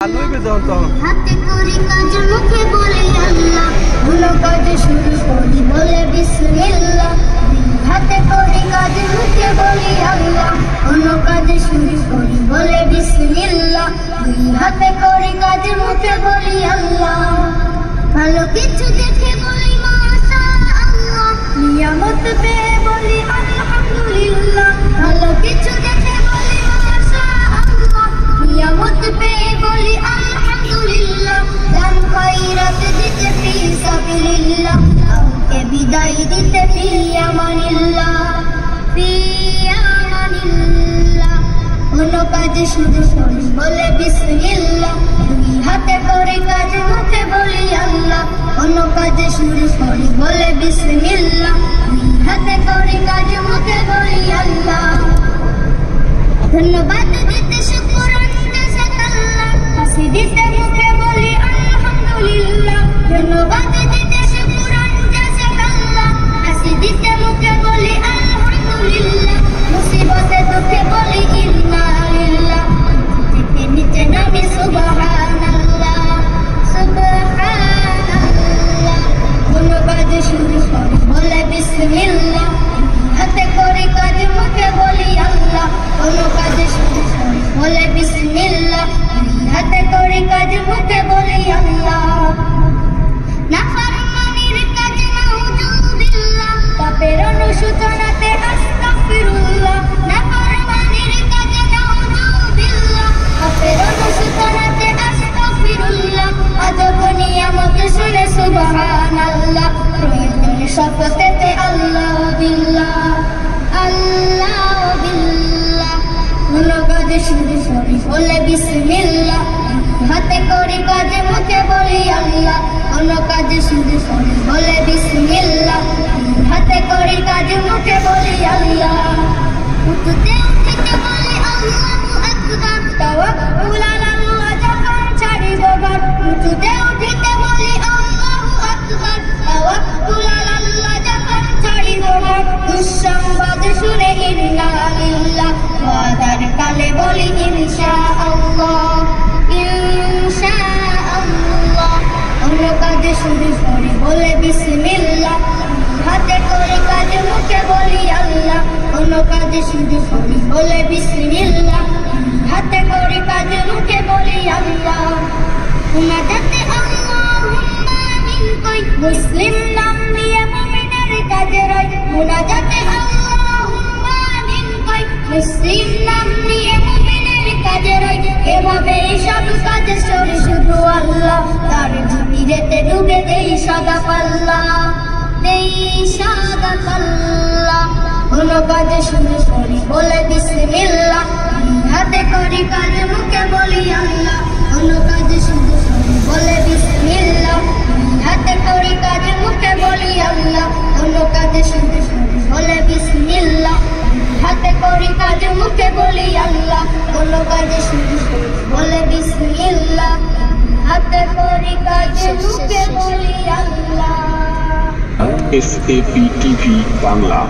হাতে করি কাজ মুখে বলি আল্লাহ, কোনো কাজ শুরু করি বলে বিসমিল্লাহ। হাতে করি কাজ মুখে বলি আল্লাহ, কোনো কাজ শুরু করি বলে বিসমিল্লাহ। হাতে করি কাজ মুখে বলি আল্লাহ, ভালো কিছু দেখে বলি মাশাআল্লাহ, নিয়ামত পেয়ে বলি আলহামদুলিল্লাহ। ভালো কিছু দেখে বলি মাশাআল্লাহ, নিয়ামত পেয়ে বলি আলহামদুলিল্লাহ। দান খয়রাত দিতে ফি সাবিলিল্লাহ, কাউকে বিদায় দিতে ফি আমানিল্লাহ, ফি আমানিল্লাহ। কোনো কাজ শুরু করি বলে বিসমিল্লাহ, দুই হাতে করে কাজ মুখে বলি আল্লাহ। কোনো কাজ শুরু করি বলে বিসমিল্লাহ, দুই হাতে করে কাজ মুখে বলি আল্লাহ। ধন্যবাদ দিতে শুকরান জাযাকাল্লাহ, হাসি দিতে মুখে বলি আলহামদুলিল্লাহ। ধন্যবাদ দিতে শুকরান জাযাকাল্লাহ, হাসি দিতে মুখে বলি আলহামদুলিল্লাহ। মুসিবতে দুঃখে বলি ইন্না লিল্লাহ, থেকে নিচে নামি সুবহানাল্লাহ, সুবহানাল্লাহ। কোনো কাজ শুরু করি বলে বিসমিল্লাহ, হাতে করে কাজ মুখে বলি আল্লাহ। কোনো কাজ শুরু করি বলে বিসমিল্লাহ, হাতে করে কাজ মুখে বলি আল্লাহ। নাফরমানির কাজ নাউযুবিল্লাহ, পাপের অনুশোচনাতে আস্তাগফিরুল্লাহ। নাফরমানির কাজ নাউযুবিল্লাহ, পাপের অনুশোচনাতে আস্তাগফিরুল্লাহ। আজব নিয়ামত শুনে সুবহানাল্লাহ, প্রয়োজনে শপথেতে আল্লাহ বিল্লাহ, আল্লাহ বিল্লাহ। কোনো কাজ শুরু করি বলে বিসমিল্লাহ, হাতে করি কাজ মুখে বলি আল্লাহ। কোনো কাজ শুরু করি বলে বিসমিল্লাহ, হাতে করি কাজ মুখে বলি আল্লাহ। উঠতে উঠতে বলি আল্লাহু আকবার, তাওয়াক্কুল আলাল্লাহ যখন ছাড়িব ঘর। উঠতে উঠতে বলি আল্লাহু আকবার, তাওয়াক্কুল আলাল্লাহ যখন ছাড়িব ঘর। দুঃসংবাদ শুনে ইন্না লিল্লাহ, ওয়াদার কালে বলি ইনশাআল্লাহ, ইনশাআল্লাহ। কোনো কাজ শুরু করি বলে বিসমিল্লাহ, হাতে করে কাজ মুখে বলি আল্লাহ। কোনো কাজ শুরু করি বলে বিসমিল্লাহ, হাতে করে কাজ মুখে বলি আল্লাহ। মুনাজাতে আল্লাহুম্মা মিন কই, মুসলিম নাম নিয়ে মুমিনের কাজে রয়। মুনাজাতে আল্লাহুম্মা মিন কই, মুসলিম নাম নিয়ে মুমিনের কাজে রয়। এভাবেই সব কাজ সরে শুধু আল্লাহ, তার ভিড়েতে ডুবে দেই সদা পাল্লা, দেই সদা পাল্লা। কোনো কাজ শুরু করি বলে বিসমিল্লাহ, হাতে করি কাজ মুখে বলি আল্লাহ। কোনো কাজ শুরু করি বলে বিসমিল্লাহ, হাতে করি কাজ মুখে বলি আল্লাহ। কোনো কাজ শুরু করি বলে বিসমিল্লাহ, হাতে করি কাজ মুখে বলি আল্লাহ। কোনো কাজ শুরু করি বলে বিসমিল্লাহ, হাতে করি কাজ মুখে বলি আল্লাহ। SAP TV Bangla.